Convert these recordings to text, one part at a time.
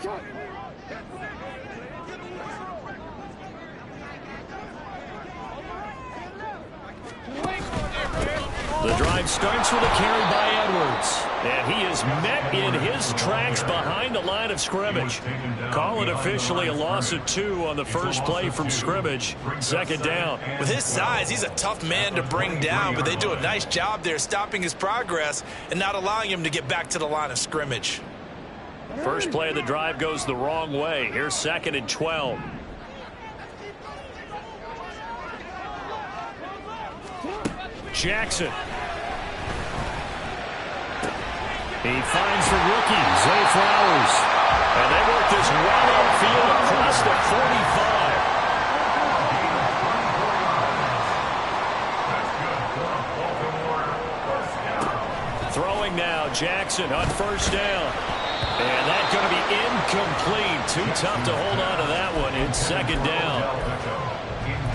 The drive starts with a carry by Edwards. And he is met in his tracks behind the line of scrimmage. Call it officially a loss of 2 on the first play from scrimmage. Second down. With his size, he's a tough man to bring down, but they do a nice job there stopping his progress and not allowing him to get back to the line of scrimmage. First play of the drive goes the wrong way. Here's 2nd and 12. Jackson. He finds the rookie, Zay Flowers. And they work this right upfield across the 45. Throwing now, Jackson on first down. And that's going to be incomplete. Too tough to hold on to that one. It's second down.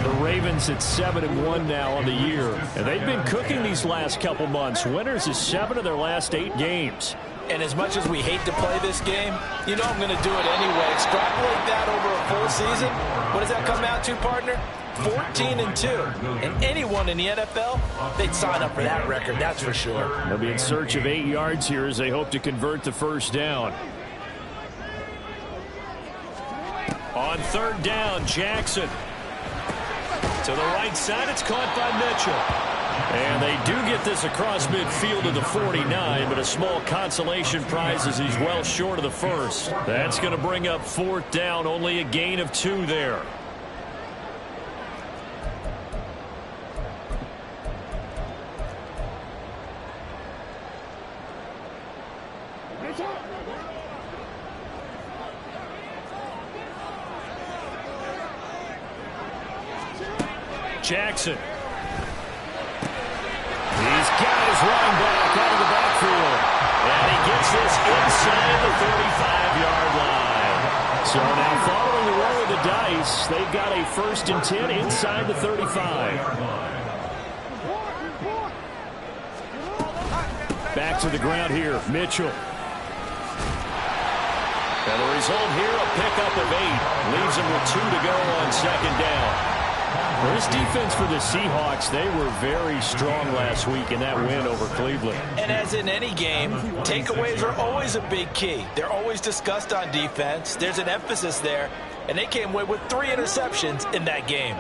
The Ravens at 7-1 now on the year. And they've been cooking these last couple months. Winners is 7 of their last 8 games. And as much as we hate to play this game, you know I'm going to do it anyway. Extrapolate that over a full season. What does that come out to, partner? 14-2. And anyone in the NFL, they'd sign up for that record, that's for sure. They'll be in search of 8 yards here as they hope to convert the first down. On third down, Jackson. To the right side, it's caught by Mitchell. And they do get this across midfield to the 49, but a small consolation prize as he's well short of the first. That's going to bring up fourth down, only a gain of 2 there. Jackson. He's got his running back out of the backfield. And he gets this inside the 35-yard line. So now following the roll of the dice, they've got a 1st and 10 inside the 35. Back to the ground here, Mitchell. And the result here, a pickup of 8. Leaves him with 2 to go on second down. For this defense for the Seahawks, they were very strong last week in that win over Cleveland. And as in any game, takeaways are always a big key. They're always discussed on defense. There's an emphasis there. And they came away with 3 interceptions in that game.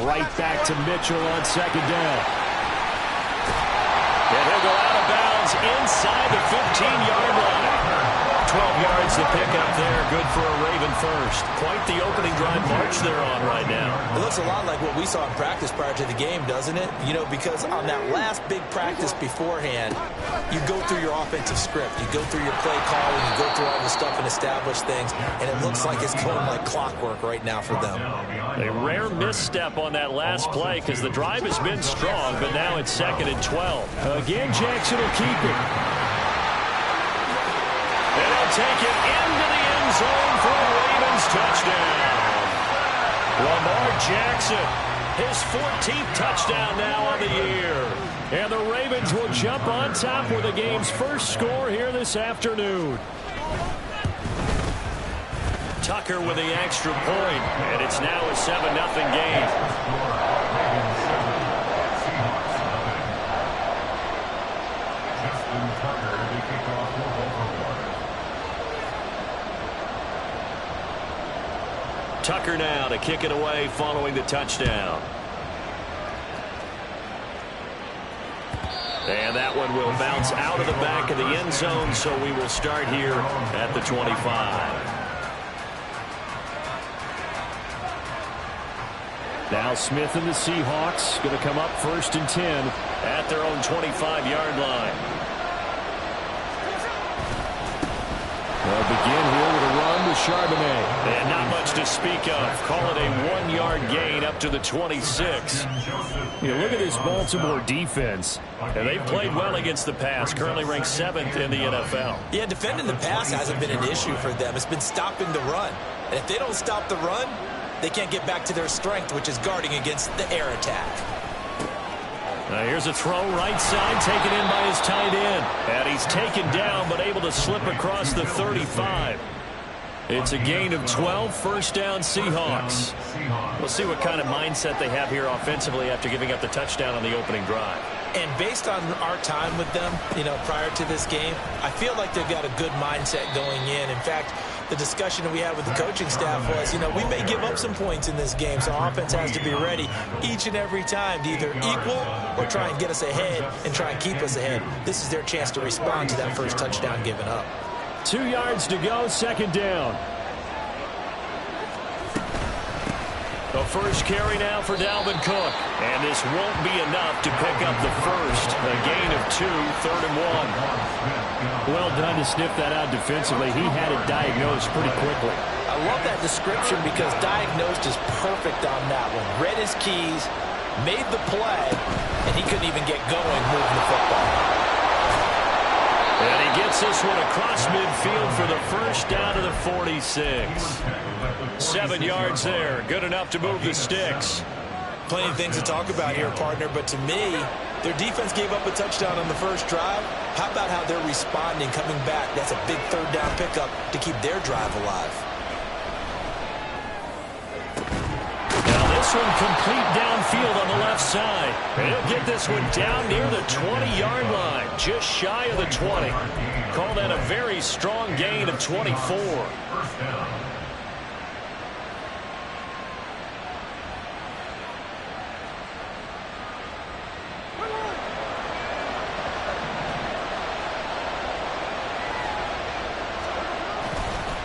Right back to Mitchell on second down. And he'll go out of bounds inside the 15-yard line. 12 yards to pick up there. Good for a Raven first. Quite the opening drive march they're on right now. It looks a lot like what we saw in practice prior to the game, doesn't it? You know, because on that last big practice beforehand, you go through your offensive script. You go through your play calling. You go through all the stuff and establish things. And it looks like it's going like clockwork right now for them. A rare misstep on that last play because the drive has been strong, but now it's 2nd and 12. Again, Jackson will keep it. And he'll take it into the end zone for a Ravens touchdown. Lamar Jackson, his 14th touchdown now on the year. And the Ravens will jump on top with the game's first score here this afternoon. Tucker with the extra point, and it's now a 7-0 game. Tucker now to kick it away following the touchdown. And that one will bounce out of the back of the end zone, so we will start here at the 25. Now Smith and the Seahawks going to come up 1st and 10 at their own 25-yard line. They'll begin here with a run with Charbonnet. And not much to speak of. Call it a 1-yard gain up to the 26. You know, look at this Baltimore defense. And they've played well against the pass. Currently ranked 7th in the NFL. Yeah, defending the pass hasn't been an issue for them. It's been stopping the run. And if they don't stop the run, they can't get back to their strength, which is guarding against the air attack. Now here's a throw right side, taken in by his tight end. And he's taken down, but able to slip across the 35. It's a gain of 12, first down Seahawks. We'll see what kind of mindset they have here offensively after giving up the touchdown on the opening drive. And based on our time with them, prior to this game, I feel like they've got a good mindset going in. In fact, the discussion that we had with the coaching staff was, we may give up some points in this game, so our offense has to be ready each and every time to either equal or try and get us ahead and try and keep us ahead. This is their chance to respond to that first touchdown given up. 2 yards to go, second down. The first carry now for Dalvin Cook. And this won't be enough to pick up the first. A gain of 2, third and 1. Well done to sniff that out defensively. He had it diagnosed pretty quickly. I love that description because diagnosed is perfect on that one. Read his keys, made the play, and he couldn't even get going moving the football. And he gets this one across midfield for the first down to the 46. 7 yards there. Good enough to move the sticks. Plenty of things to talk about here, partner, but to me, their defense gave up a touchdown on the first drive. How about how they're responding, coming back? That's a big third down pickup to keep their drive alive. Now this one complete downfield on the left side. And he'll get this one down near the 20-yard line, just shy of the 20. Call that a very strong gain of 24.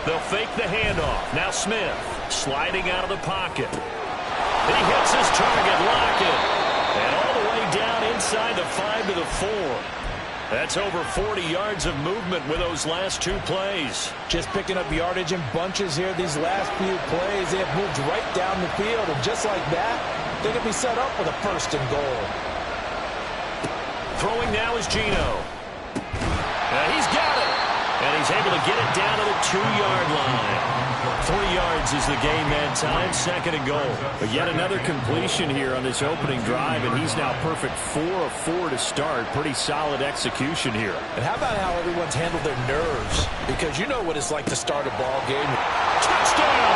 They'll fake the handoff. Now Smith sliding out of the pocket. He hits his target, Lockett. And all the way down inside the 5 to the 4. That's over 40 yards of movement with those last 2 plays. Just picking up yardage in bunches here. These last few plays, they have moved right down the field. And just like that, they can be set up with a first and goal. Throwing now is Geno. He's got it. And he's able to get it down to the 2-yard line. 3 yards is the gain that time, second and goal. But yet another completion here on this opening drive, and he's now perfect 4 of 4 to start. Pretty solid execution here. And how about how everyone's handled their nerves? Because you know what it's like to start a ball game. Touchdown!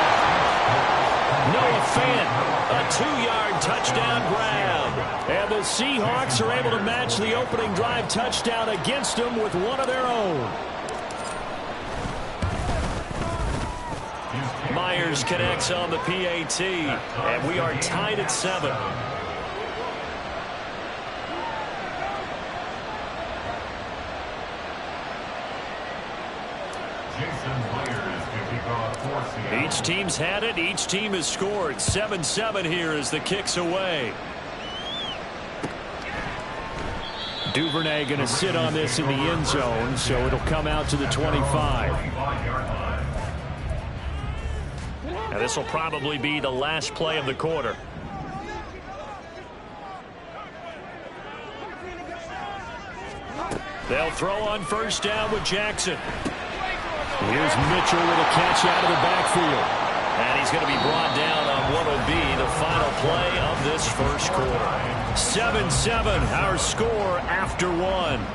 Noah Fant, a 2-yard touchdown grab. And the Seahawks are able to match the opening drive touchdown against them with one of their own. Myers connects on the PAT, and we are tied at 7. Each team's had it. Each team has scored. 7-7 here as the kick's away. Duvernay going to sit on this in the end zone, so it'll come out to the 25. Now this will probably be the last play of the quarter. They'll throw on first down with Jackson. Here's Mitchell with a catch out of the backfield. And he's going to be brought down on what will be the final play of this first quarter. 7-7, our score after 1.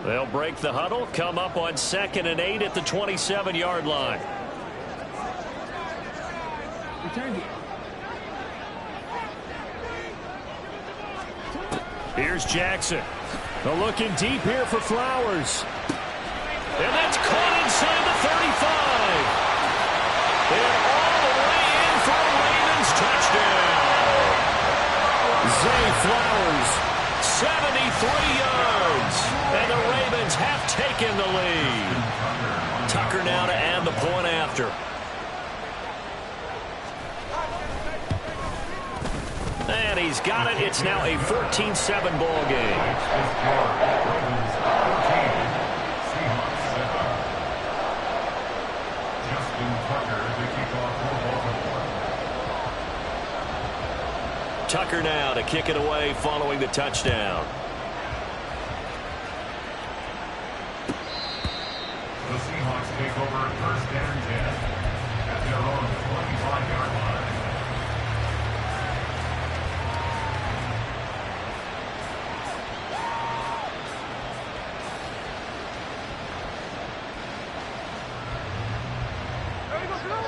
They'll break the huddle, come up on 2nd and 8 at the 27-yard line. Here's Jackson. They're looking deep here for Flowers. And that's caught inside the 35. And all the way in for a Ravens touchdown. Zay Flowers, 73 yards. And the Ravens have taken the lead. Tucker now to add the point after. And he's got it. It's now a 14-7 ball game. Tucker now to kick it away following the touchdown. The Seahawks take over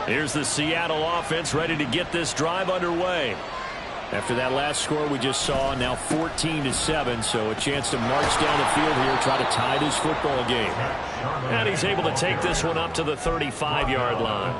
Here's the Seattle offense ready to get this drive underway. After that last score we just saw, now 14-7, so a chance to march down the field here, try to tie this football game. And he's able to take this one up to the 35-yard line.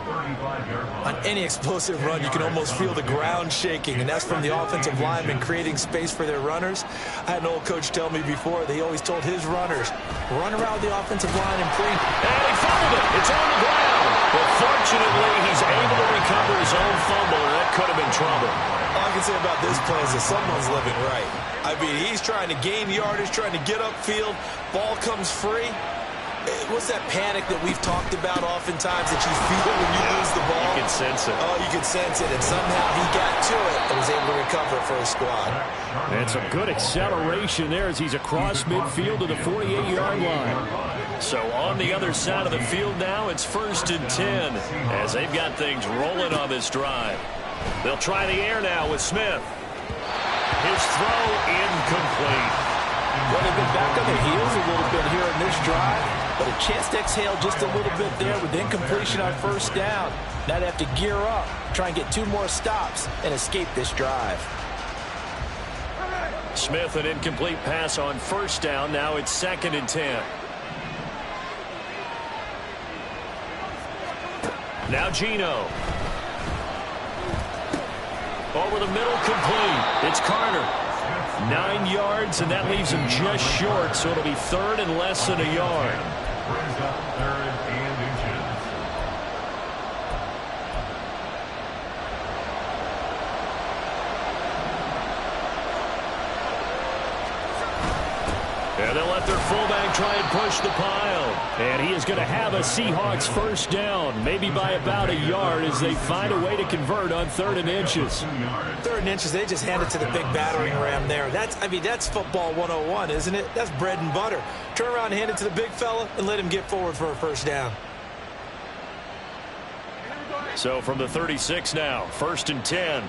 On any explosive run, you can almost feel the ground shaking, and that's from the offensive linemen creating space for their runners. I had an old coach tell me before, they always told his runners, run around the offensive line and bring. And he fumbled it. It's on the ground. But fortunately, he's able to recover his own fumble, or that could have been trouble. All I can say about this play is that someone's living right. I mean, he's trying to gain yardage, trying to get upfield. Ball comes free. What's that panic that we've talked about oftentimes that you feel when you lose the ball? You can sense it. Oh, you can sense it. And somehow he got to it and was able to recover it for his squad. And some good acceleration there as he's across midfield to the 48-yard line. So on the other side of the field now, it's 1st and 10 as they've got things rolling on this drive. They'll try the air now with Smith. His throw incomplete. Well, they've been back on their heels a little bit here in this drive, but a chance to exhale just a little bit there with incompletion on 1st down. Now they have to gear up, try and get 2 more stops, and escape this drive. Smith, an incomplete pass on 1st down. Now it's 2nd and 10. Now Geno. Over the middle, complete. It's Carter. 9 yards, and that leaves him just short, so it'll be 3rd and less than a yard. Brings up 3rd and inches. And they'll let their fullback try and push the pile. And he is going to have a Seahawks 1st down, maybe by about a yard as they find a way to convert on 3rd and inches. 3rd and inches, they just hand it to the big battering ram there. That's football 101, isn't it? That's bread and butter. Turn around and hand it to the big fella and let him get forward for a 1st down. So from the 36 now, 1st and 10.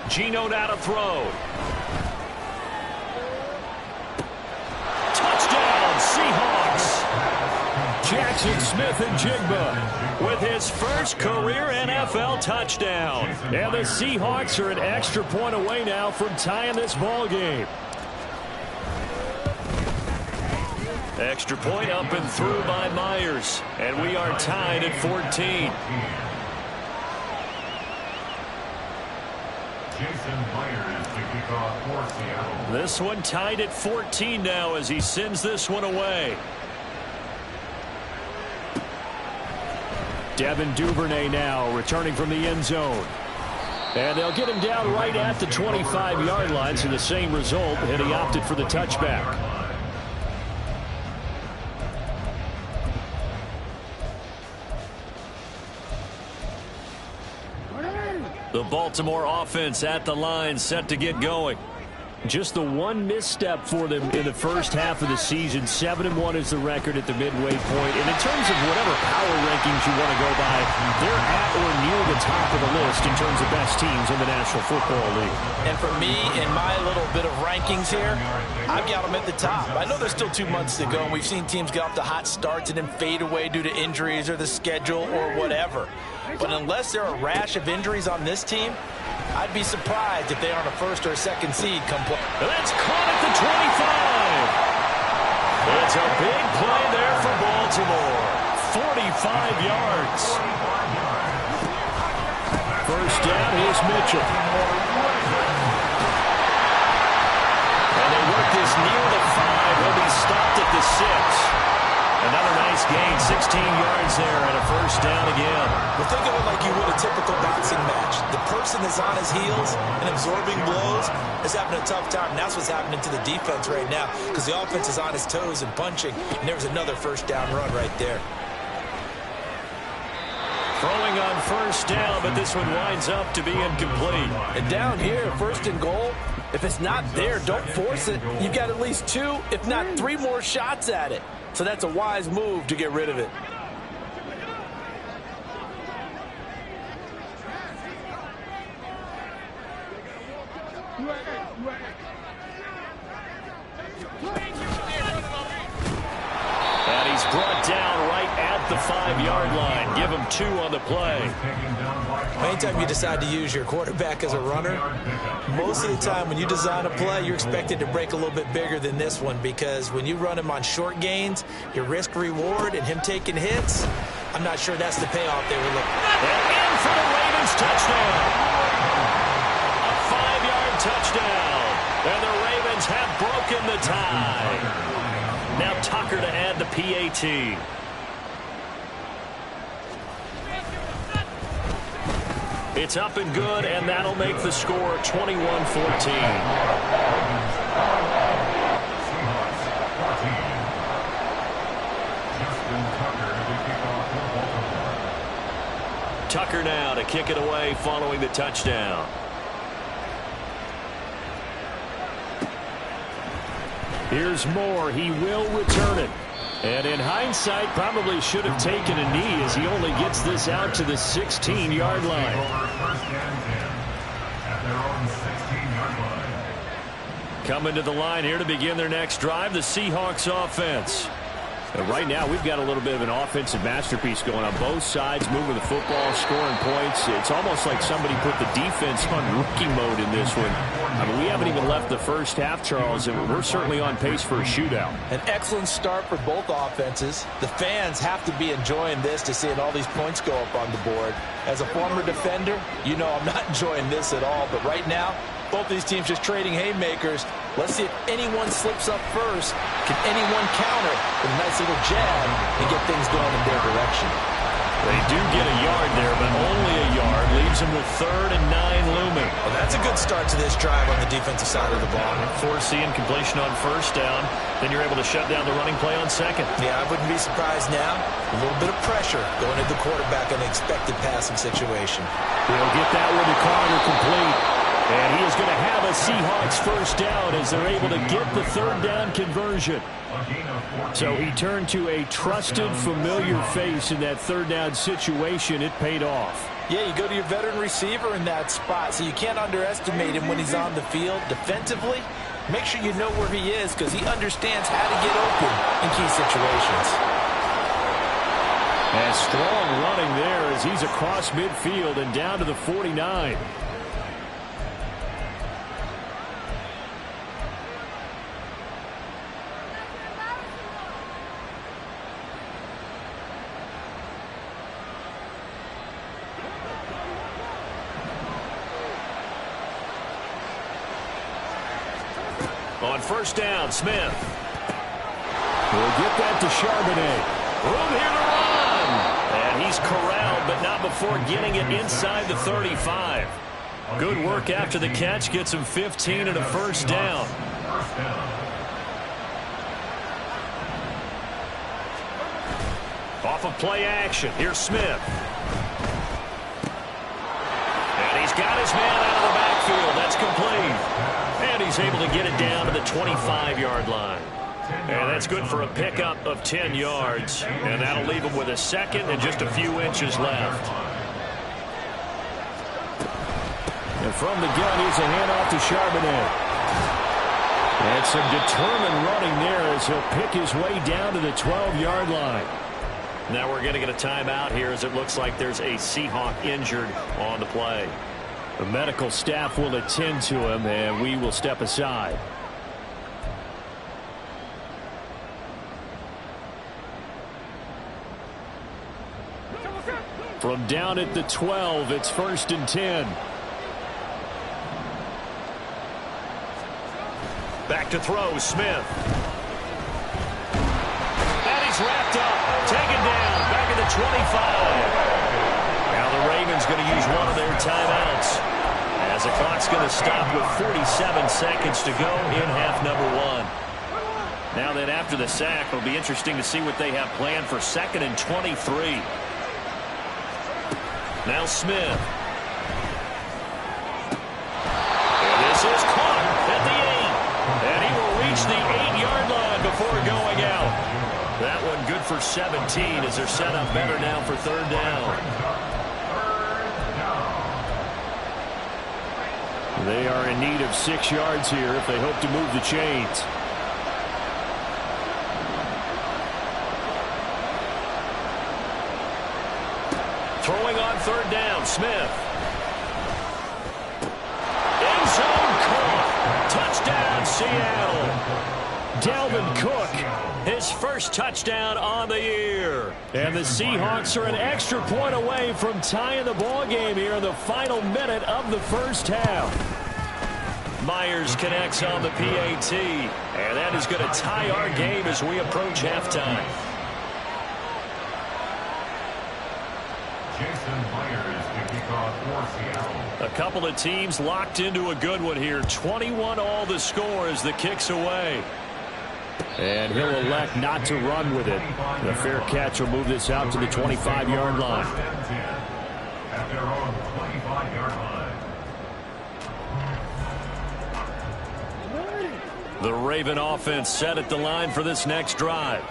Geno now to throw. Touchdown, Seahawks. Jackson Smith-Njigba with his first career NFL touchdown. And the Seahawks are an extra point away now from tying this ball game. Extra point up and through by Myers. And we are tied at 14. Jason Myers to kick off for Seattle. This one tied at 14 now as he sends this one away. Devin Duvernay now returning from the end zone. And they'll get him down right at the 25-yard line, so the same result, and he opted for the touchback. The Baltimore offense at the line, set to get going. Just the one misstep for them in the first half of the season. 7-1 is the record at the midway point. And in terms of whatever power rankings you want to go by, they're at or near the top of the list in terms of best teams in the National Football League. And for me, in my little bit of rankings here, I've got them at the top. I know there's still 2 months to go, and we've seen teams get off to hot starts and then fade away due to injuries or the schedule or whatever. But unless there are a rash of injuries on this team, I'd be surprised if they aren't a 1st or a 2nd seed come play. That's caught at the 25. It's a big play there for Baltimore. 45 yards. 1st down, here's Mitchell. And they work this near the 5. He'll be stopped at the 6. Another nice gain, 16 yards there, and a 1st down again. Well, think of it like you would a typical boxing match. The person that's on his heels and absorbing blows is having a tough time. And that's what's happening to the defense right now because the offense is on his toes and punching. And there was another 1st down run right there. Throwing on 1st down, but this one winds up to be incomplete. And down here, 1st and goal, if it's not there, don't force it. You've got at least 2, if not 3 more shots at it. So that's a wise move to get rid of it. And he's brought down right at the 5-yard line. Give him 2 on the play. Anytime you decide to use your quarterback as a runner, most of the time when you design a play, you're expected to break a little bit bigger than this one, because when you run him on short gains, your risk-reward and him taking hits, I'm not sure that's the payoff they were looking for. And in for the Ravens touchdown. A 5-yard touchdown. And the Ravens have broken the tie. Now Tucker to add the PAT. It's up and good, and that'll make the score 21-14. Tucker now to kick it away following the touchdown. Here's Moore. He will return it. And in hindsight, probably should have taken a knee as he only gets this out to the 16-yard line. Coming to the line here to begin their next drive, the Seahawks offense. And right now, we've got a little bit of an offensive masterpiece going on both sides, moving the football, scoring points. It's almost like somebody put the defense on rookie mode in this one. I mean, we haven't even left the first half, Charles, and we're certainly on pace for a shootout. An excellent start for both offenses. The fans have to be enjoying this to seeing all these points go up on the board. As a former defender, you know I'm not enjoying this at all. But right now, both these teams just trading haymakers. Let's see if anyone slips up first. Can anyone counter with a nice little jab and get things going in their direction? They do get a yard there, but only a yard. Leaves them with 3rd and 9 looming. Well, that's a good start to this drive on the defensive side of the ball. Forcing completion on 1st down. Then you're able to shut down the running play on 2nd. Yeah, I wouldn't be surprised now. A little bit of pressure going at the quarterback in an expected passing situation. They'll get that one to Carter complete. And he is going to have a Seahawks 1st down as they're able to get the 3rd down conversion. So he turned to a trusted, familiar face in that 3rd down situation. It paid off. Yeah, you go to your veteran receiver in that spot, so you can't underestimate him when he's on the field. Defensively, make sure you know where he is because he understands how to get open in key situations. And strong running there as he's across midfield and down to the 49. On 1st down, Smith. We'll get that to Charbonnet. Room here to run. And he's corralled, but not before getting it inside the 35. Good work after the catch. Gets him 15 and a 1st down. Off of play action. Here's Smith. And he's got his man out of the backfield. That's complete. And he's able to get it down to the 25-yard line. And that's good for a pickup of 10 yards. And that'll leave him with a 2nd and just a few inches left. And from the gun, here's a handoff to Charbonnet. And some determined running there as he'll pick his way down to the 12-yard line. Now we're going to get a timeout here as it looks like there's a Seahawk injured on the play. The medical staff will attend to him, and we will step aside. From down at the 12, it's 1st and 10. Back to throw, Smith. And he's wrapped up, taken down, back at the 25. Now the Ravens going to use one of their timeouts as the clock's going to stop with 47 seconds to go in half number 1. Now then after the sack, it'll be interesting to see what they have planned for 2nd and 23. Now Smith. And this is caught at the 8. And he will reach the 8-yard line before going out. That one good for 17 as they're set up better now for 3rd down. They are in need of 6 yards here if they hope to move the chains. Throwing on third down, Smith. End zone caught. Touchdown, Seattle. Dalvin Cook, his first touchdown on the year. And the Seahawks are an extra point away from tying the ball game here in the final minute of the first half. Myers connects on the PAT, and that is going to tie our game as we approach halftime. A couple of teams locked into a good one here. 21 all the score as the kick's away. And he'll elect not to run with it. The fair catch will move this out to the 25-yard line. At their own 25-yard line. The Raven offense set at the line for this next drive.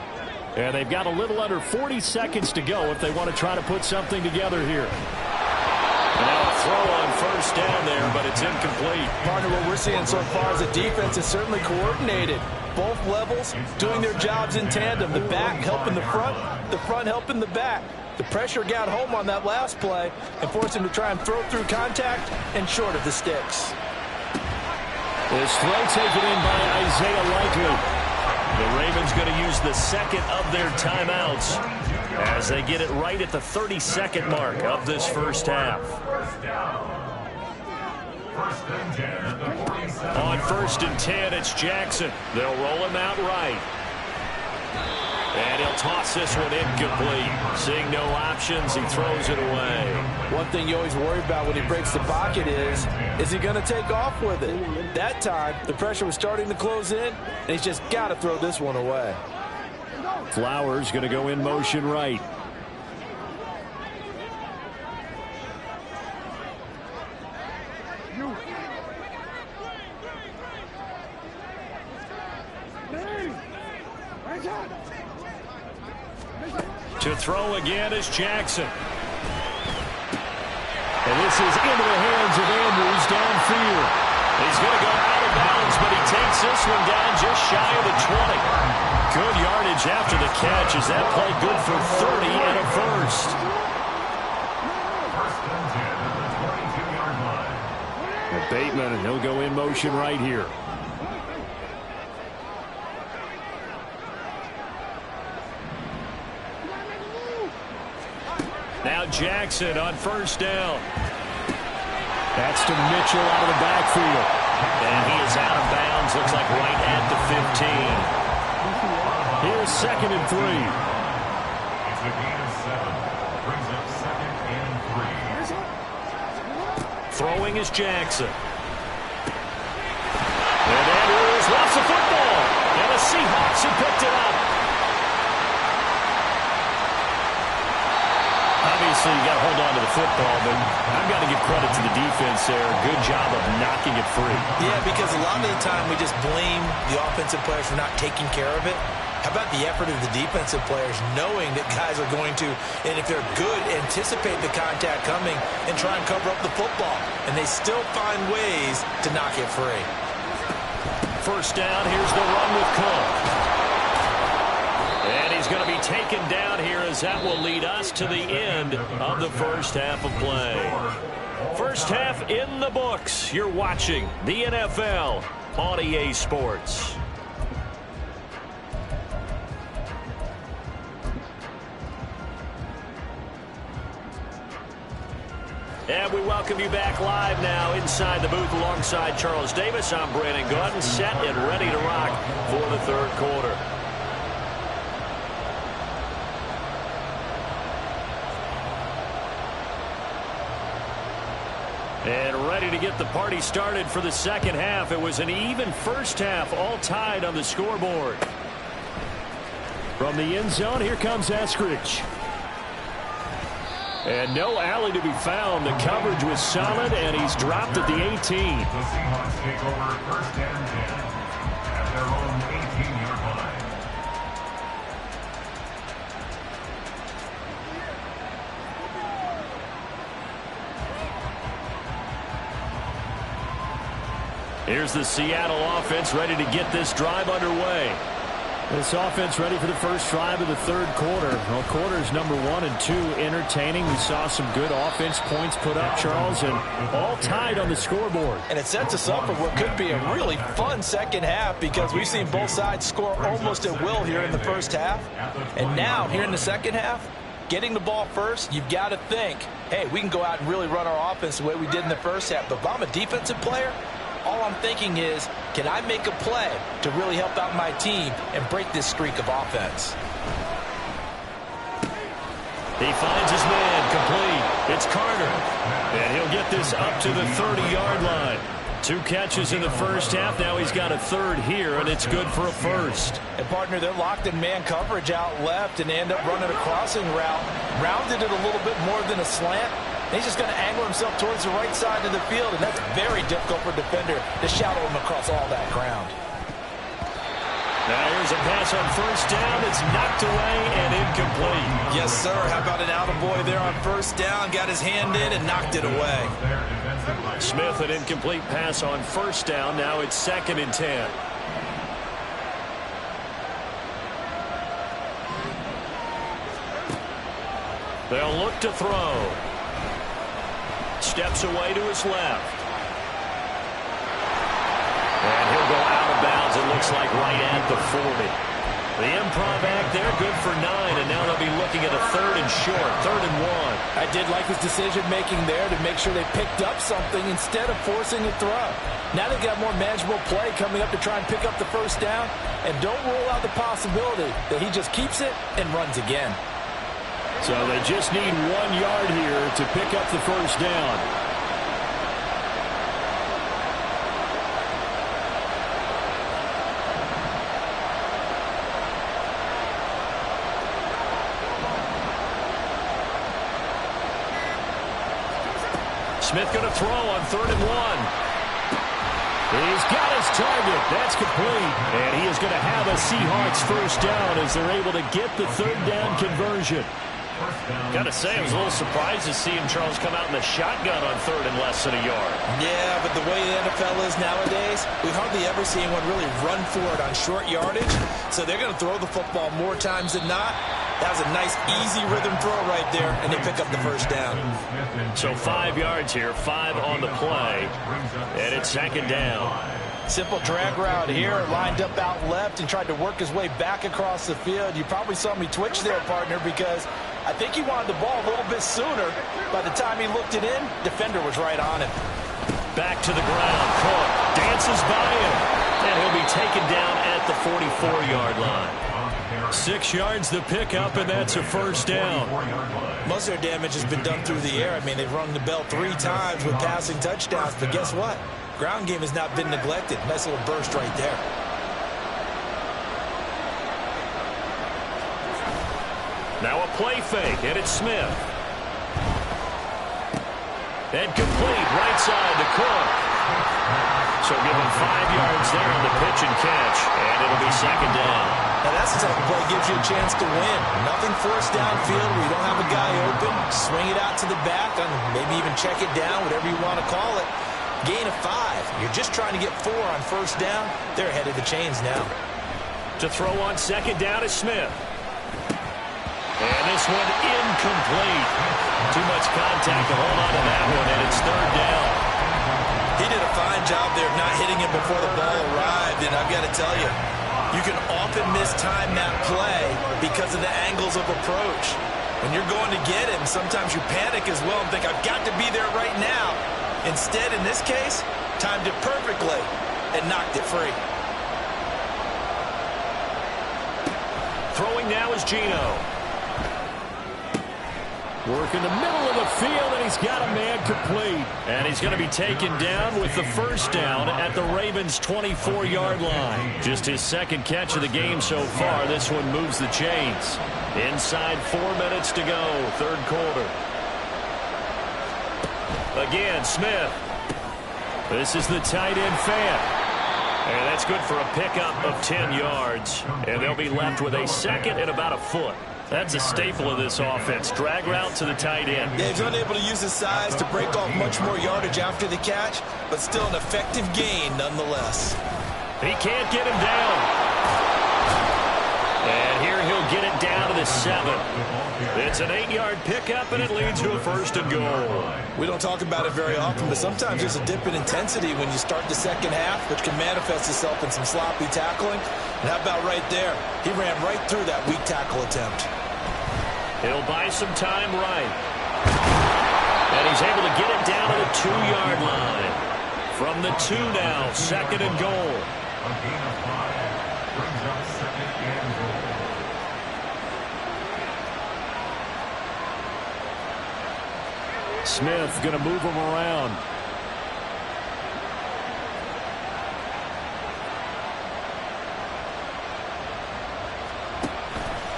And they've got a little under 40 seconds to go if they want to try to put something together here. And now a throw on first down there, but it's incomplete. Partner, what we're seeing so far is the defense is certainly coordinated. Both levels doing their jobs in tandem. The back helping the front helping the back. The pressure got home on that last play and forced him to try and throw through contact and short of the sticks. This throw taken in by Isaiah Likely. The Ravens going to use the second of their timeouts as they get it right at the 30-second mark of this first half. On 1st and 10, it's Jackson. They'll roll him out right. And he'll toss this one incomplete. Seeing no options, he throws it away. One thing you always worry about when he breaks the pocket is he going to take off with it? That time, the pressure was starting to close in, and he's just got to throw this one away. Flowers going to go in motion right. To throw again is Jackson. And this is into the hands of Andrews downfield. He's going to go out of bounds, but he takes this one down just shy of the 20. Good yardage after the catch. Is that play good for 30 and a first? And Bateman, and he'll go in motion right here. Now Jackson on first down. That's to Mitchell out of the backfield. And he is out of bounds. Looks like right at the 15. Here's 2nd and 3. It's a gain of 7. Brings up 2nd and 3. Throwing is Jackson. And Andrews lost the football. And the Seahawks have picked it up. Obviously, you got to hold on to the football, but I've got to give credit to the defense there. Good job of knocking it free. Yeah, because a lot of the time we just blame the offensive players for not taking care of it. How about the effort of the defensive players knowing that guys are going to, and if they're good, anticipate the contact coming and try and cover up the football. And they still find ways to knock it free. First down, here's the run with Cook. And he's going to be taken down here as that will lead us to the end of the first half of play. First half in the books. You're watching the NFL on EA Sports. And we welcome you back live now inside the booth alongside Charles Davis. I'm Brandon Gordon, set and ready to rock for the third quarter. And ready to get the party started for the second half. It was an even first half, all tied on the scoreboard. From the end zone, here comes Eskridge. And no alley to be found. The coverage was solid, and he's dropped at the 18. The Seahawks take over 1st and 10 at their own 18-yard line. Here's the Seattle offense ready to get this drive underway. This offense ready for the first drive of the third quarter. Well, quarters number 1 and 2 entertaining. We saw some good offense points put up, Charles, and all tied on the scoreboard. And it sets us up for what could be a really fun second half because we've seen both sides score almost at will here in the first half. And now, here in the second half, getting the ball first, you've got to think, hey, we can go out and really run our offense the way we did in the first half. But if I'm a defensive player, all I'm thinking is, can I make a play to really help out my team and break this streak of offense? He finds his man complete. It's Carter. And he'll get this up to the 30-yard line. 2 catches in the first half. Now he's got a third here, and it's good for a first. And, partner, they're locked in man coverage out left, and they end up running a crossing route. Rounded it a little bit more than a slant. He's just going to angle himself towards the right side of the field, and that's very difficult for a defender to shadow him across all that ground. Now here's a pass on first down. It's knocked away and incomplete. Yes, sir. How about an attaboy there on first down? Got his hand in and knocked it away. Smith, an incomplete pass on first down. Now it's 2nd and 10. They'll look to throw. Steps away to his left. And he'll go out of bounds, it looks like right at the 40. The improv act there, good for 9, and now they'll be looking at a 3rd and short, 3rd and 1. I did like his decision-making there to make sure they picked up something instead of forcing a throw. Now they've got more manageable play coming up to try and pick up the first down, and don't rule out the possibility that he just keeps it and runs again. So they just need 1 yard here to pick up the first down. Smith going to throw on 3rd and 1. He's got his target. That's complete. And he is going to have a Seahawks first down as they're able to get the 3rd down conversion. Got to say, I was a little surprised to see him, Charles, come out in the shotgun on 3rd and less than a yard. Yeah, but the way the NFL is nowadays, we hardly ever see anyone really run for it on short yardage. So they're going to throw the football more times than not. That was a nice, easy rhythm throw right there, and they pick up the first down. So 5 yards here, 5 on the play, and it's 2nd down. Simple drag route here, lined up out left and tried to work his way back across the field. You probably saw me twitch there, partner, because I think he wanted the ball a little bit sooner. By the time he looked it in, defender was right on him. Back to the ground. Cook dances by him, and he'll be taken down at the 44-yard line. 6 yards the pickup, and that's a first down. Most of their damage has been done through the air. I mean, they've rung the bell 3 times with passing touchdowns, but guess what? Ground game has not been neglected. Nice little burst right there. Now a play fake, and it's Smith. And complete, right side to Cook. So give him 5 yards there on the pitch and catch, and it'll be 2nd down. Now that's the type of play that gives you a chance to win. Nothing forced downfield where you don't have a guy open. Swing it out to the back, and maybe even check it down, whatever you want to call it. Gain of 5. You're just trying to get 4 on first down. They're ahead of the chains now. To throw on 2nd down is Smith. And this one incomplete. Too much contact to hold on to that one, and it's 3rd down. He did a fine job there of not hitting him before the ball arrived, and I've got to tell you, you can often mistime that play because of the angles of approach. When you're going to get him, sometimes you panic as well and think, I've got to be there right now. Instead, in this case, timed it perfectly and knocked it free. Throwing now is Geno. Work in the middle of the field, and he's got a man complete. And he's going to be taken down with the first down at the Ravens' 24-yard line. Just his 2nd catch of the game so far. This one moves the chains. Inside 4 minutes to go, 3rd quarter. Again, Smith. This is the tight end fan. And that's good for a pickup of 10 yards. And they'll be left with a 2nd and about a foot. That's a staple of this offense. Drag route to the tight end. Yeah, he's unable to use his size to break off much more yardage after the catch, but still an effective gain nonetheless. He can't get him down. to 7. It's an 8-yard pickup, and it leads to a 1st and goal. We don't talk about it very often, but sometimes there's a dip in intensity when you start the second half, which can manifest itself in some sloppy tackling. And how about right there? He ran right through that weak tackle attempt. He'll buy some time right. And he's able to get it down to the 2-yard line. From the 2 now, 2nd and goal. A gain of 5 brings up 2nd and goal. Smith going to move him around.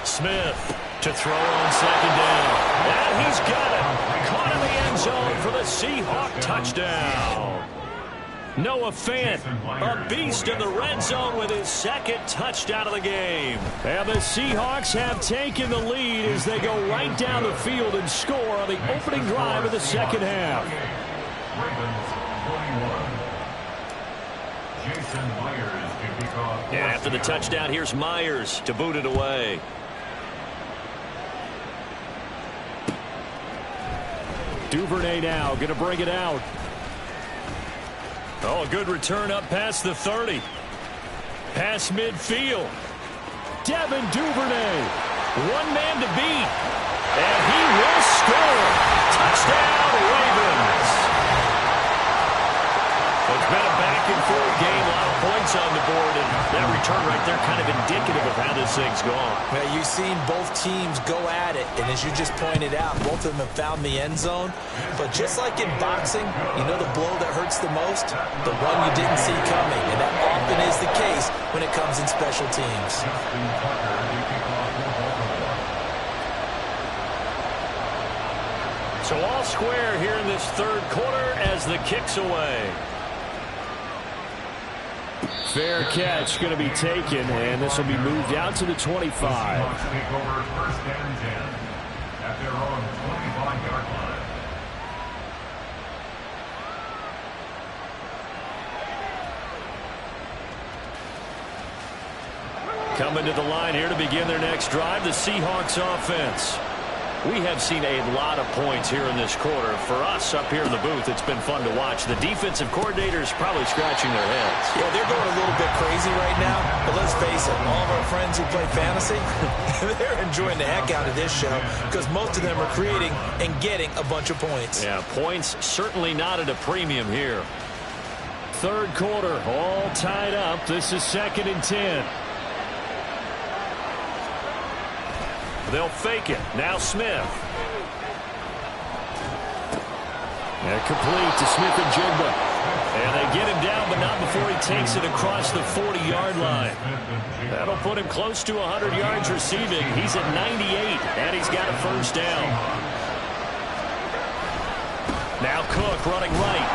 Smith to throw on 2nd down. And he's got it. Caught in the end zone for the Seahawk touchdown. Noah Fant, a beast in the red zone with his 2nd touchdown of the game. And the Seahawks have taken the lead as they go right down the field and score on the opening drive of the second half. And after the touchdown, here's Myers to boot it away. Duvernay now going to bring it out. Oh, a good return up past the 30. Past midfield. Devin Duvernay. One man to beat. And he will score. Touchdown, Ravens. It's been a back-and-forth game. A lot of points on the board. And that return right there kind of indicative of how this thing's gone. Well, you've seen both teams go at it. And as you just pointed out, both of them have found the end zone. But just like in boxing, you know the blow that hurts the most? The one you didn't see coming. And that often is the case when it comes in special teams. So all square here in this 3rd quarter as the kick's away. Fair catch going to be taken, and this will be moved out to the 25. Take over 1st and 10 at their own 25-yard line. Coming to the line here to begin their next drive, the Seahawks offense. We have seen a lot of points here in this quarter. For us up here in the booth, it's been fun to watch. The defensive coordinators probably scratching their heads. Yeah, they're going a little bit crazy right now. But let's face it, all of our friends who play fantasy, they're enjoying the heck out of this show because most of them are creating and getting a bunch of points. Yeah, points certainly not at a premium here. 3rd quarter, all tied up. This is 2nd and 10. They'll fake it. Now Smith. And complete to Smith-Njigba. And they get him down, but not before he takes it across the 40-yard line. That'll put him close to 100 yards receiving. He's at 98, and he's got a 1st down. Now Cook running right.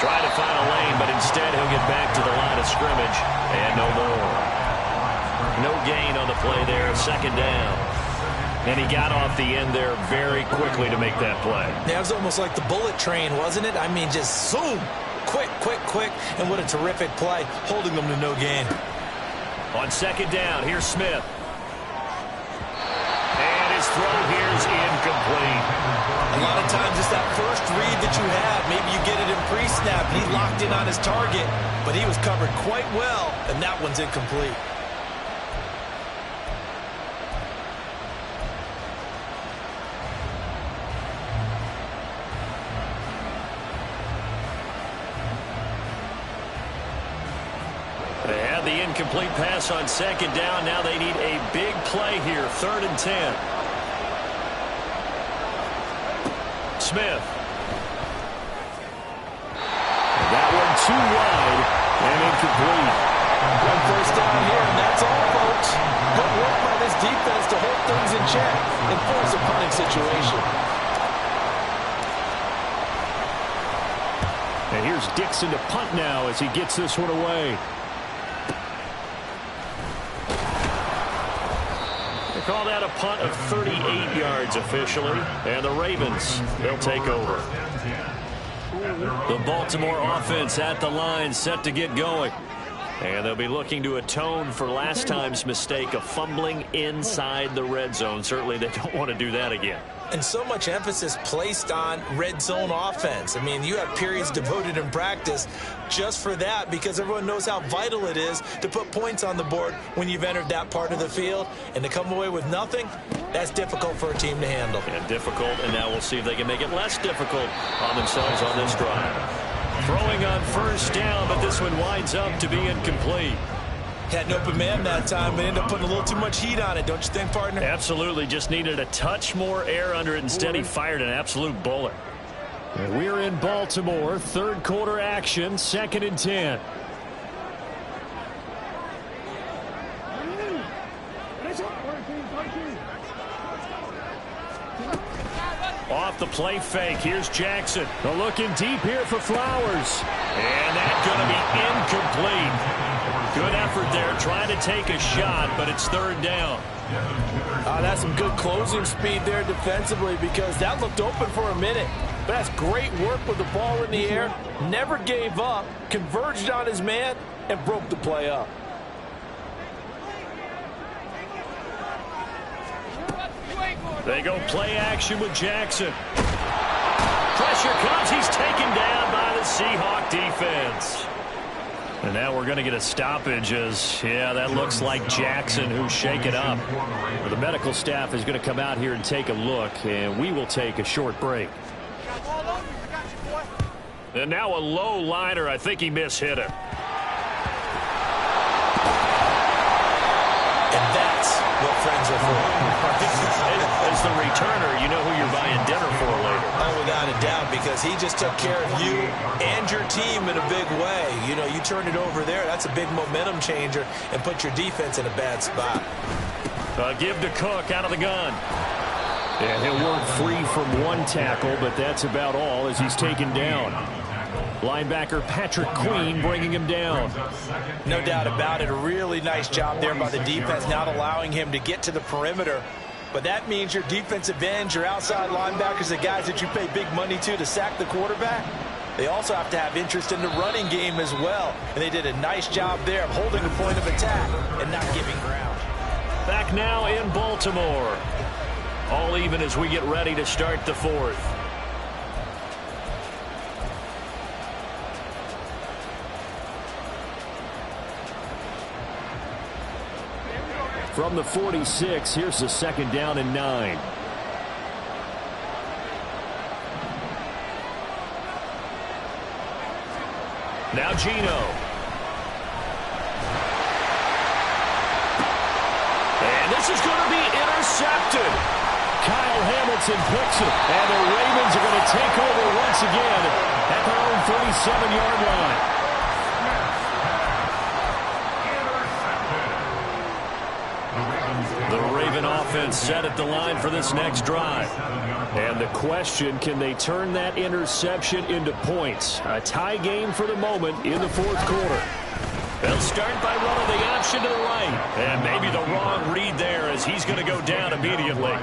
Trying to find a lane, but instead he'll get back to the line of scrimmage. And no more. No gain on the play there, 2nd down. And he got off the end there very quickly to make that play. Yeah, it was almost like the bullet train, wasn't it? I mean, just zoom. Quick, quick, quick. And what a terrific play, holding them to no gain. On 2nd down, here's Smith. And his throw here is incomplete. A lot of times it's that first read that you have. Maybe you get it in pre-snap. He locked in on his target, but he was covered quite well, and that one's incomplete. They had the incomplete pass on 2nd down. Now they need a big play here, 3rd and 10. Smith. That one too wide and incomplete. One 1st down here, and that's all, folks. Good work by this defense to hold things in check and force a punting situation. And here's Dixon to punt now as he gets this one away. They call that a punt of 38 yards officially. And the Ravens, they'll take over. The Baltimore offense at the line, set to get going. And they'll be looking to atone for last time's mistake of fumbling inside the red zone. Certainly they don't want to do that again. And so much emphasis placed on red zone offense. I mean, you have periods devoted in practice just for that, because everyone knows how vital it is to put points on the board when you've entered that part of the field. And to come away with nothing, that's difficult for a team to handle. And difficult, and now we'll see if they can make it less difficult on themselves on this drive. Throwing on first down, but this one winds up to be incomplete. Had an open man that time, but ended up putting a little too much heat on it, don't you think, partner? Absolutely. Just needed a touch more air under it. Instead, he fired an absolute bullet. And we're in Baltimore. Third quarter action, 2nd and 10. Off the play fake. Here's Jackson. Looking deep here for Flowers. And that's going to be incomplete. Good effort there, trying to take a shot, but it's 3rd down. That's some good closing speed there defensively, because that looked open for a minute. But that's great work with the ball in the air. Never gave up, converged on his man, and broke the play up. They go play action with Jackson. Pressure comes. He's taken down by the Seahawk defense. And now we're going to get a stoppage as, yeah, that looks like Jackson who's shaken up. The medical staff is going to come out here and take a look, and we will take a short break. And now a low liner. I think he mishit it. And that's what friends are for. As the returner, you know who you're buying dinner for later. Oh, without a doubt, because he just took care of you and your team in a big way. You know, you turn it over there, that's a big momentum changer, and put your defense in a bad spot. Give to Cook out of the gun. And he'll work free from one tackle, but that's about all as he's taken down. Linebacker Patrick Queen bringing him down. No doubt about it. A really nice job there by the defense, not allowing him to get to the perimeter. But that means your defensive ends, your outside linebackers, the guys that you pay big money to sack the quarterback, they also have to have interest in the running game as well. And they did a nice job there of holding the point of attack and not giving ground. Back now in Baltimore. All even as we get ready to start the 4th. From the 46, here's the 2nd down and 9. Now Gino. And this is going to be intercepted. Kyle Hamilton picks it. And the Ravens are going to take over once again at their own 37-yard line. The Raven offense set at the line for this next drive. And the question, can they turn that interception into points? A tie game for the moment in the 4th quarter. They'll start by running the option to the right. And maybe the wrong read there as he's going to go down immediately.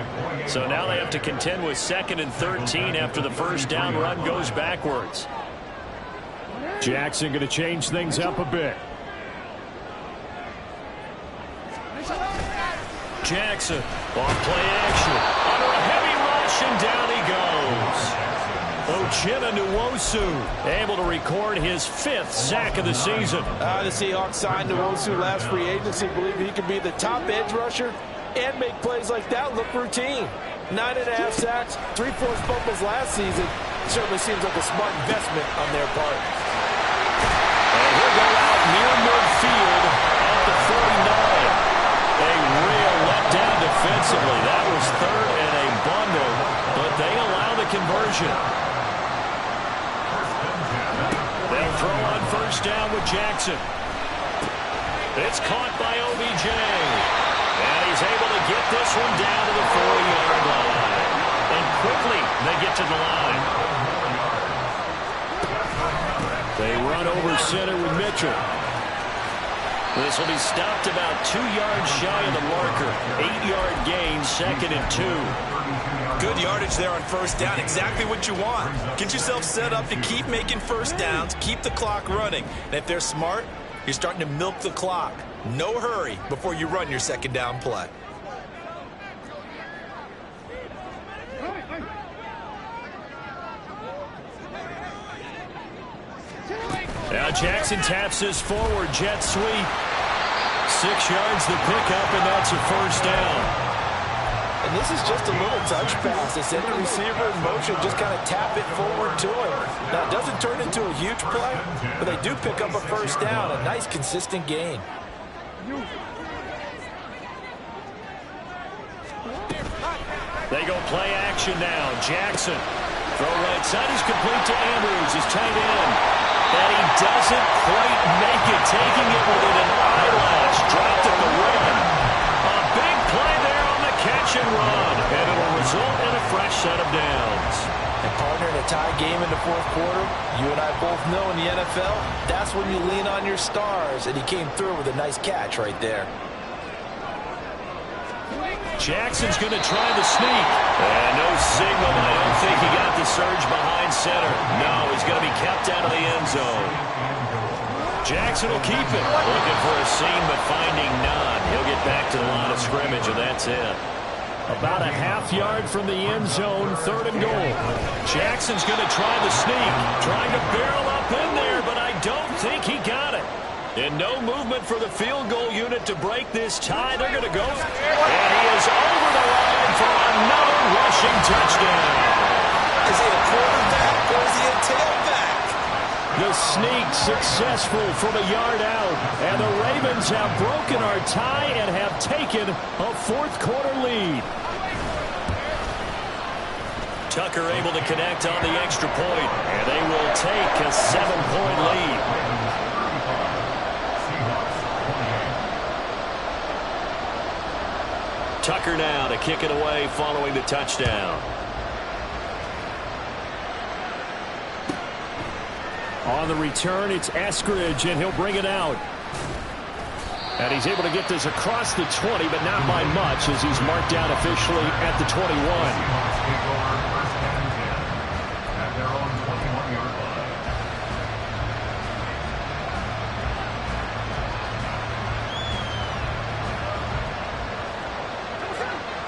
So now they have to contend with 2nd and 13 after the first down run goes backwards. Jackson going to change things up a bit. Jackson on play action. Under a heavy rush, and down he goes. Uchenna Nwosu able to record his 5th sack of the season. The Seahawks signed Nwosu last free agency. Believe he could be the top edge rusher and make plays like that look routine. 9.5 sacks, 3 forced fumbles last season. Certainly seems like a smart investment on their part. And he'll go out near midfield at the 49. A real letdown defensively. That was 3rd and a bundle, but they allow the conversion. They'll throw on first down with Jackson. It's caught by OBJ. And he's able to get this one down to the 40-yard line. And quickly they get to the line. They run over center with Mitchell. This will be stopped about 2 yards shy of the marker. 8-yard gain, 2nd and 2. Good yardage there on first down. Exactly what you want. Get yourself set up to keep making first downs, keep the clock running. And if they're smart, You're starting to milk the clock. No hurry before you run your second down play. Now Jackson taps his forward jet sweep. 6 yards the pickup, and that's a first down. And this is just a little touch pass. They send the receiver in motion, just kind of tap it forward to him. Now, it doesn't turn into a huge play, but they do pick up a first down, a nice, consistent gain. They go play action now. Jackson. Throw right side. He's complete to Andrews, his tight end. And he doesn't quite make it, taking it within an eyelash. Dropped at the rim. A big play there on the catch and run. And it'll result in a fresh set of downs. And partner, in a tie game in the fourth quarter, you and I both know in the NFL, that's when you lean on your stars. And he came through with a nice catch right there. Jackson's going to try the sneak. And no signal. I don't think he got the surge behind center. No, he's going to be kept out of the end zone. Jackson will keep it. Looking for a seam, but finding none. He'll get back to the line of scrimmage, and that's it. About a half yard from the end zone, 3rd and goal. Jackson's going to try the sneak. Trying to barrel up in there, but I don't think he got it. And no movement for the field goal unit to break this tie. They're going to go. And he is over the line for another rushing touchdown. Is he a quarterback or is he a tailback? The sneak successful from a yard out. And the Ravens have broken our tie and have taken a fourth-quarter lead. Tucker able to connect on the extra point. And they will take a 7-point lead. Tucker now to kick it away following the touchdown. On the return, it's Eskridge, and he'll bring it out. And he's able to get this across the 20, but not by much, as he's marked down officially at the 21.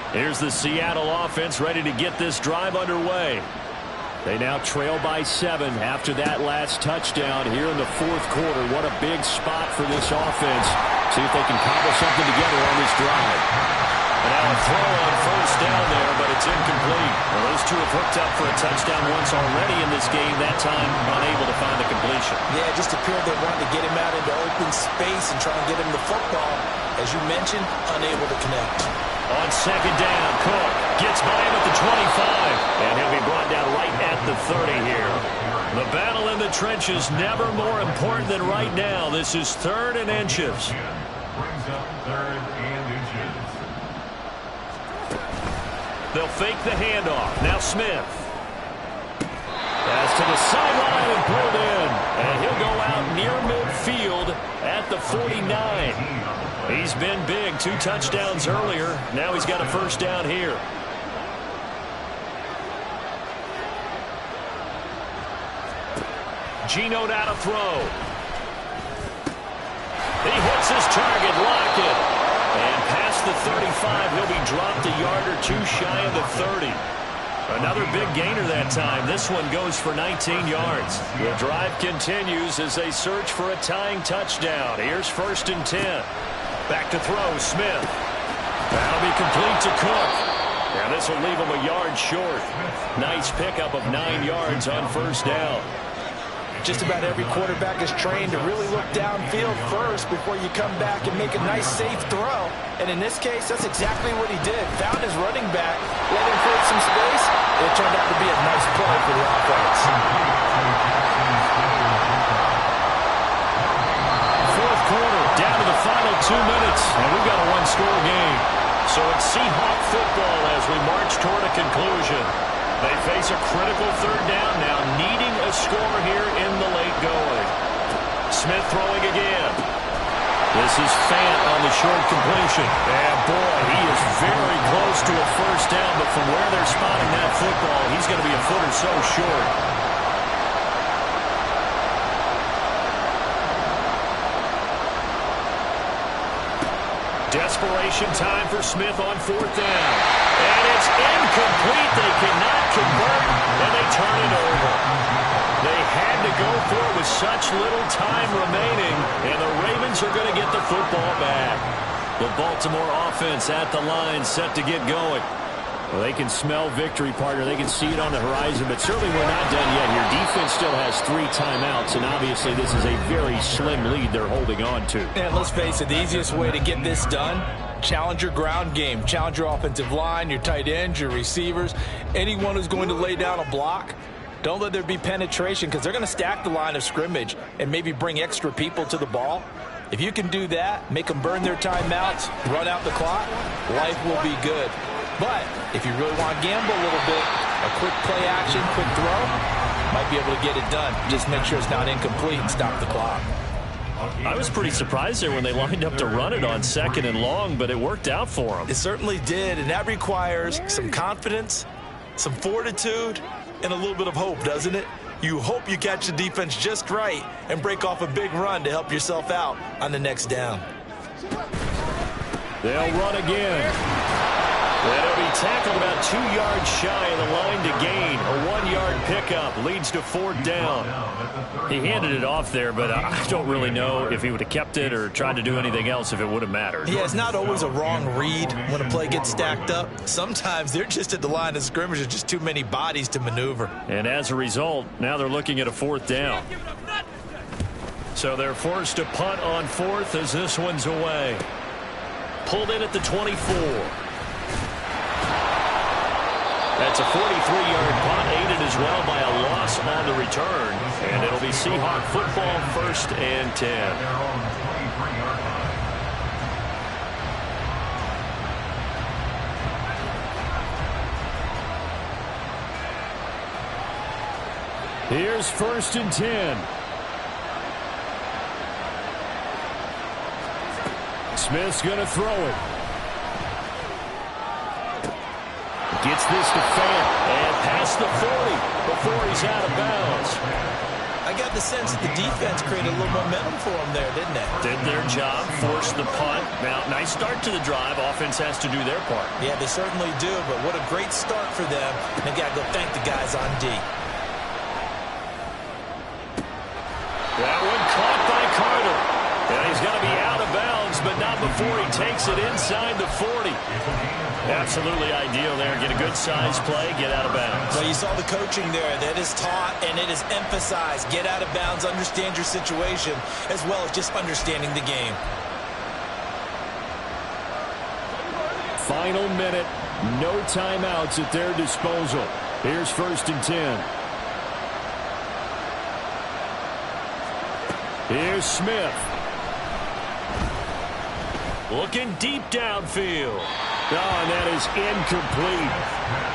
Here's the Seattle offense ready to get this drive underway. They now trail by 7 after that last touchdown here in the fourth quarter. What a big spot for this offense. See if they can cobble something together on this drive. And now a throw on first down there, but it's incomplete. Well, those two have hooked up for a touchdown once already in this game. That time unable to find the completion. Yeah, it just appeared they wanted to get him out into open space and try and get him the football. As you mentioned, unable to connect. On second down, Cook gets by him at the 25, and he'll be brought down right at the 30 here. The battle in the trenches never more important than right now. This is 3rd and inches. Brings up 3rd and inches. They'll fake the handoff. Now Smith. Pass to the sideline and pulled in. And he'll go out near midfield at the 49. He's been big. 2 touchdowns earlier. Now he's got a first down here. Geno now to throw. He hits his target. Lockett. And past the 35, he'll be dropped a yard or 2 shy of the 30. Another big gainer that time. This one goes for 19 yards. The drive continues as they search for a tying touchdown. Here's 1st and 10. Back to throw, Smith. That'll be complete to Cook. And this will leave him a yard short. Nice pickup of 9 yards on first down. Just about every quarterback is trained to really look downfield first before you come back and make a nice, safe throw. And in this case, that's exactly what he did. Found his running back, let him create some space. It turned out to be a nice play for the offense. Fourth quarter, down to the final 2 minutes, and we've got a one-score game. So it's Seahawk football as we march toward a conclusion. They face a critical 3rd down now, needing a score here in the late going. Smith throwing again. This is Fant on the short completion. And boy, he is very close to a first down, but from where they're spotting that football, he's going to be a foot or so short. Desperation time for Smith on 4th down. And it's incomplete. They cannot convert, and they turn it over. They had to go for it with such little time remaining, and the Ravens are going to get the football back. The Baltimore offense at the line, set to get going. Well, they can smell victory, partner. They can see it on the horizon, but certainly we're not done yet here. Defense still has 3 timeouts, and obviously this is a very slim lead they're holding on to. And let's face it, the easiest way to get this done, challenge your ground game. Challenge your offensive line, your tight ends, your receivers, anyone who's going to lay down a block. Don't let there be penetration because they're going to stack the line of scrimmage and maybe bring extra people to the ball. If you can do that, make them burn their timeouts, run out the clock, life will be good. But if you really want to gamble a little bit, a quick play action, quick throw, might be able to get it done. Just make sure it's not incomplete and stop the clock. I was pretty surprised there when they lined up to run it on 2nd and long, but it worked out for them. It certainly did, and that requires some confidence, some fortitude, and a little bit of hope, doesn't it? You hope you catch the defense just right and break off a big run to help yourself out on the next down. They'll run again. And it'll be tackled about 2 yards shy of the line to gain. A 1-yard pickup leads to 4th down. He handed it off there, but I don't really know if he would have kept it or tried to do anything else if it would have mattered. Yeah, it's not always a wrong read when a play gets stacked up. Sometimes they're just at the line of scrimmage. There's just too many bodies to maneuver. And as a result, now they're looking at a 4th down. So they're forced to punt on 4th as this one's away. Pulled in at the 24. That's a 43-yard punt, aided as well by a loss on the return. And it'll be Seahawk football, 1st and 10. Here's 1st and 10. Smith's going to throw it. Gets this to Fant and past the 40 before he's out of bounds. I got the sense that the defense created a little momentum for them there, didn't they? Did their job, forced the punt. Now, nice start to the drive. Offense has to do their part. Yeah, they certainly do, but what a great start for them. They've got to go thank the guys on D. That one caught by Carter. And he's going to be out of bounds, but not before he takes it inside the 40. Absolutely ideal there. Get a good size play, get out of bounds. Well, you saw the coaching there. That is taught and it is emphasized. Get out of bounds, understand your situation, as well as just understanding the game. Final minute. No timeouts at their disposal. Here's 1st and 10. Here's Smith. Looking deep downfield. Oh, and that is incomplete.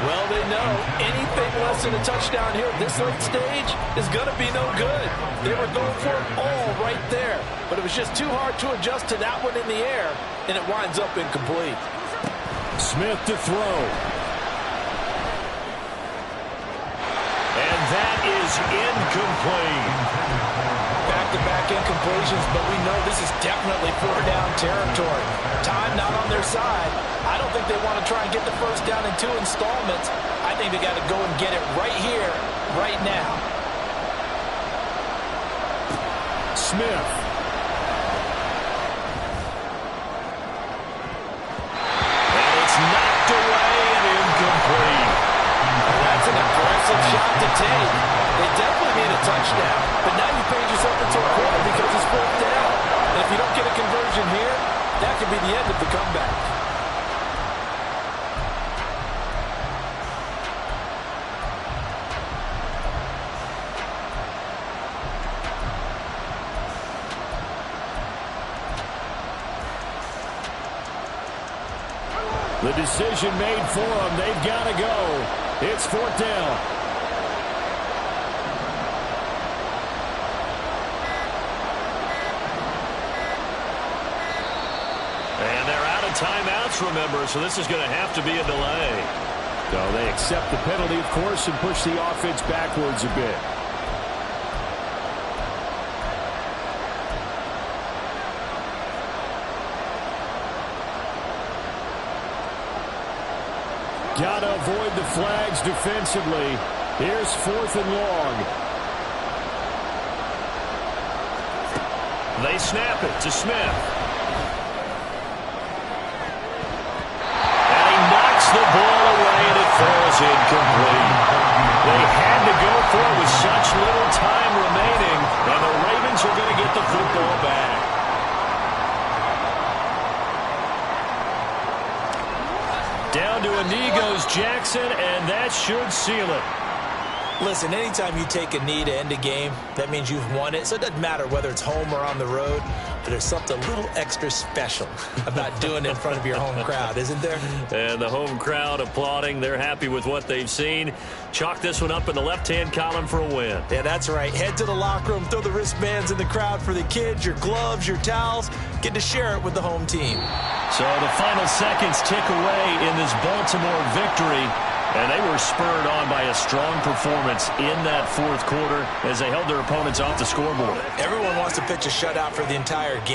Well, they know anything less than a touchdown here at this late stage is going to be no good. They were going for it all right there, but it was just too hard to adjust to that one in the air, and it winds up incomplete. Smith to throw. And that is incomplete. Back-to-back incompletions, but we know this is definitely 4-down territory. Time not on their side. I don't think they want to try and get the 1st down in 2 installments. I think they got to go and get it right here, right now. Smith. And it's knocked away and incomplete. That's an aggressive shot to take. They definitely need a touchdown, but now you paid yourself into a corner because it's 4th down. And if you don't get a conversion here, that could be the end of the comeback. The decision made for them. They've got to go. It's 4th down. And they're out of timeouts, remember, so this is going to have to be a delay. So they accept the penalty, of course, and push the offense backwards a bit. avoid the flags defensively. Here's 4th and long. They snap it to Smith. And he knocks the ball away, and it falls incomplete. They had to go for it with such little time remaining, and the Ravens are going to get the football back. Down to a knee goes Jackson, and that should seal it. Listen, anytime you take a knee to end a game, that means you've won it. So it doesn't matter whether it's home or on the road, but there's something a little extra special about doing it in front of your home crowd, isn't there? And the home crowd applauding. They're happy with what they've seen. Chalk this one up in the left-hand column for a win. Yeah, that's right. Head to the locker room, throw the wristbands in the crowd for the kids, your gloves, your towels. Get to share it with the home team. So the final seconds tick away in this Baltimore victory. And they were spurred on by a strong performance in that 4th quarter as they held their opponents off the scoreboard. Everyone wants to pitch a shutout for the entire game.